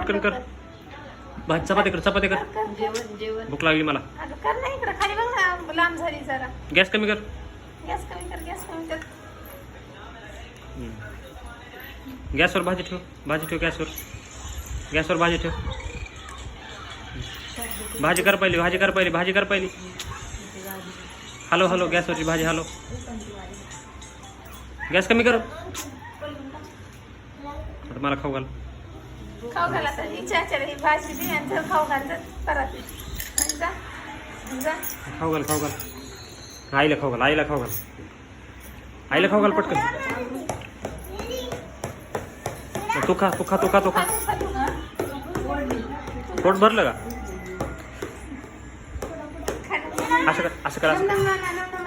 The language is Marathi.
पटकन कर. भाजी चपाती कर, चपाती कर. जेवण जेवण. भूक लागली मला. अगं कर ना इकडं खाली बघ ना, लांब झाली जरा. गॅस कमी कर. गॅस कमी कर, गॅस कमी कर. गॅसवर भाजी ठेव, भाजी ठेव गॅसवर. गॅसवर भाजी ठेव. भाजी कर पहिली, भाजी कर पहिली, भाजी कर पहिली. हॅलो हॅलो, गॅसवरची भाजी हॅलो. गॅस कमी कर. आता मला खाऊ घाल. खाऊ घाला तर हिच्या ही भाजी दे आणि जर खाऊ घाल तर परत जा जा. खाऊ घाल, खाऊ घाल. आईला खाऊ घाल, आईला खाऊ घाल. आईला खाऊ घाल पटकन. तू खा, तू खा, तू खा, तू खा. पोट भरलं का? असं कर, असं कर, असं.